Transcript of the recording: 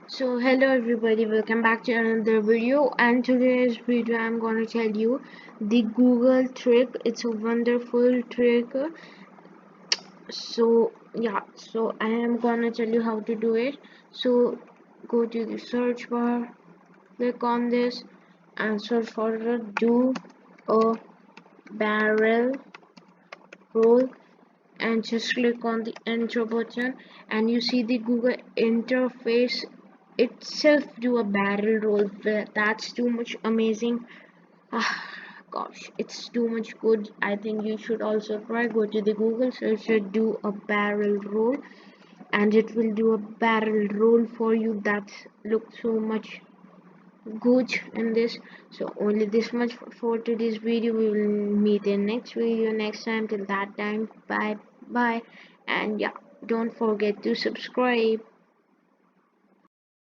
So hello everybody, welcome back to another video, and today's video I'm gonna tell you the Google trick. It's a wonderful trick. So I am gonna tell you how to do it. So go to the search bar, click on this and search for the do a barrel roll, and just click on the enter button, and you see the Google interface itself do a barrel roll. That's too much amazing. ah, Gosh, it's too much good. I think you should also try. Go to the Google search do a barrel roll, and it will do a barrel roll for you. That looks so much good in this. So only this much for today's video. We will meet in next video next time. Till that time, bye bye. And yeah, don't forget to subscribe.